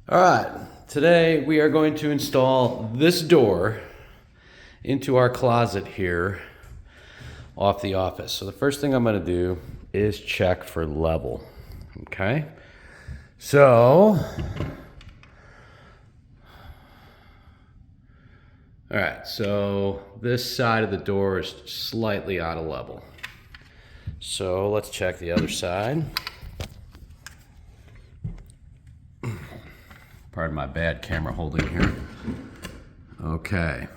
All right, today we are going to install this door into our closet here off the office. So the first thing I'm going to do is check for level. Okay, so all right, so this side of the door is slightly out of level. So let's check the other side. Pardon my bad camera holding here. Okay.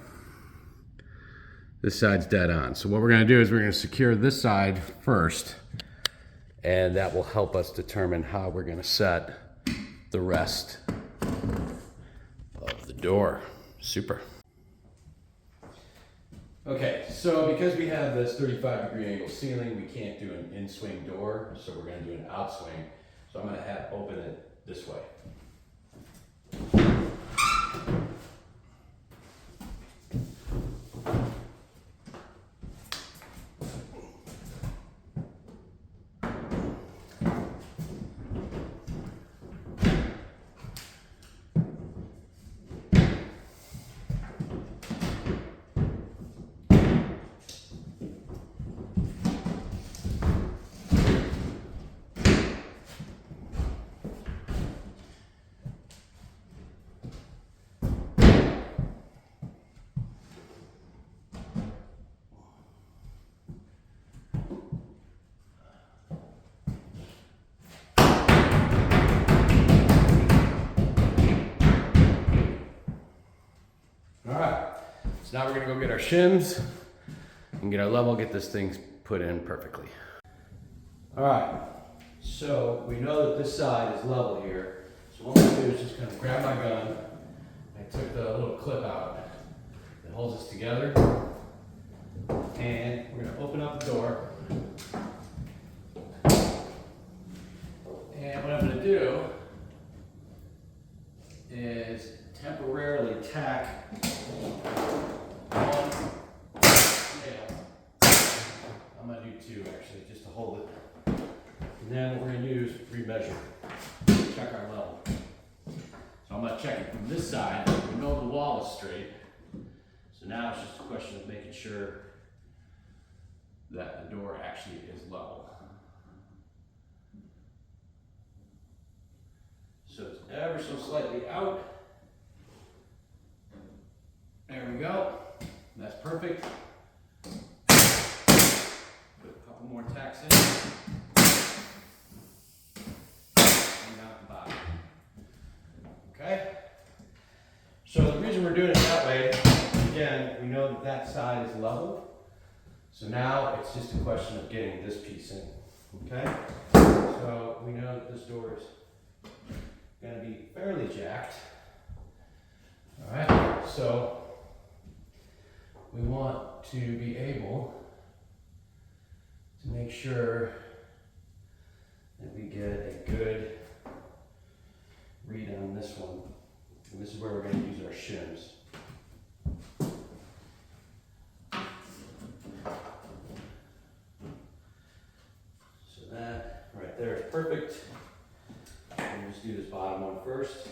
This side's dead on. So what we're going to do is we're going to secure this side first, and that will help us determine how we're going to set the rest of the door. Super. Okay, so because we have this 35-degree angle ceiling, we can't do an in-swing door, so we're going to do an out-swing. So I'm going to open it this way. So now we're gonna go get our shims and get our level, get this thing put in perfectly. All right, so we know that this side is level here. So what I'm gonna do is just kind of grab my gun. I took the little clip out that holds us together. And we're gonna open up the door. And what I'm gonna do is temporarily tack one nail. I'm going to do two actually, just to hold it. And then what we're going to do is remeasure, check our level. So I'm going to check it from this side. We know the wall is straight. So now it's just a question of making sure that the door actually is level. So it's ever so slightly out. There we go. That's perfect. Put a couple more tacks in. And down at the bottom. Okay? So the reason we're doing it that way, again, we know that that side is level. So now it's just a question of getting this piece in. Okay? So we know that this door is going to be fairly jacked. Alright, so we want to be able to make sure that we get a good read on this one. And this is where we're going to use our shims. So that right there is perfect. We'll just do this bottom one first.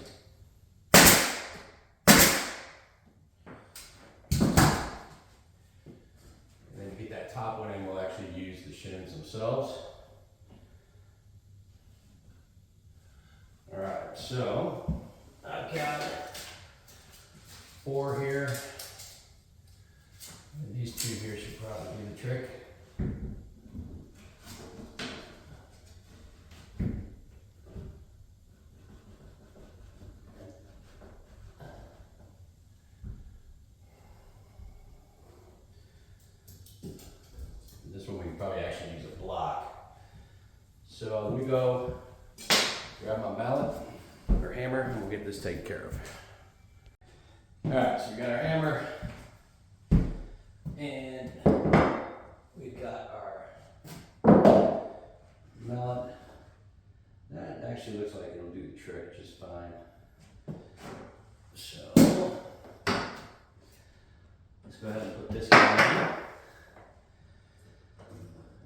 Top one, and we'll actually use the shims themselves. All right, so I've got 4 here. And these 2 here should probably do the trick. This one we can probably actually use a block. So let me go grab my mallet or hammer and we'll get this taken care of. Alright, so we got our hammer and we've got our mallet. That actually looks like it'll do the trick just fine. So let's go ahead and put this guy in.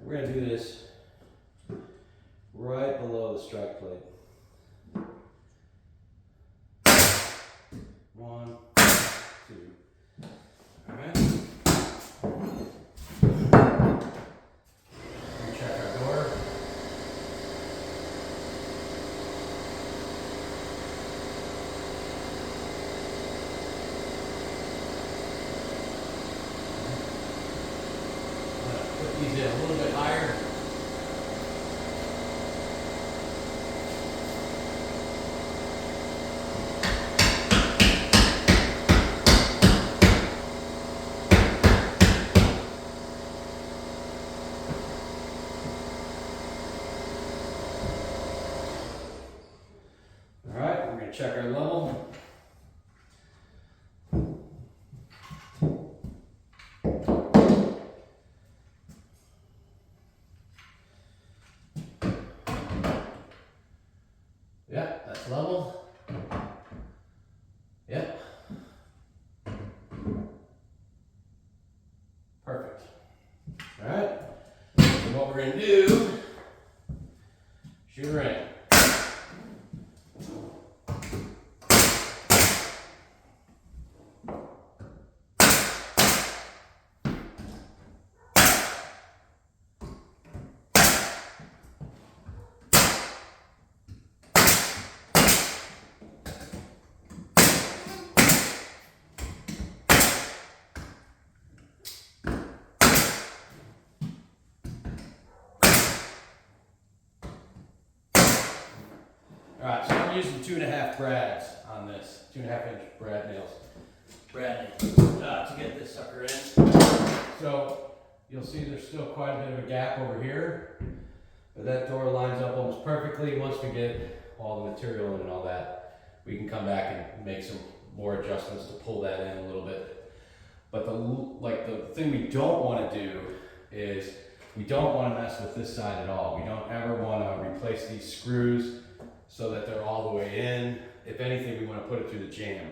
We're going to do this right below the strike plate. gonna check our level. Yeah, that's level. Yep. Perfect. All right. So what we're gonna do, shoot her in. All right, so I'm using 2.5 brads on this, 2.5-inch brad nails. To get this sucker in. So you'll see there's still quite a bit of a gap over here, but that door lines up almost perfectly. Once we get all the material in and all that, we can come back and make some more adjustments to pull that in a little bit. But the thing we don't want to do is we don't want to mess with this side at all. We don't ever want to replace these screws so that they're all the way in. If anything, we want to put it through the jamb.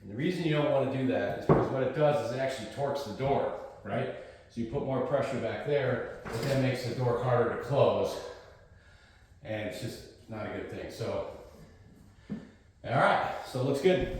And the reason you don't want to do that is because what it does is it actually torques the door, right? So you put more pressure back there, but that makes the door harder to close. And it's just not a good thing. So, all right, so it looks good.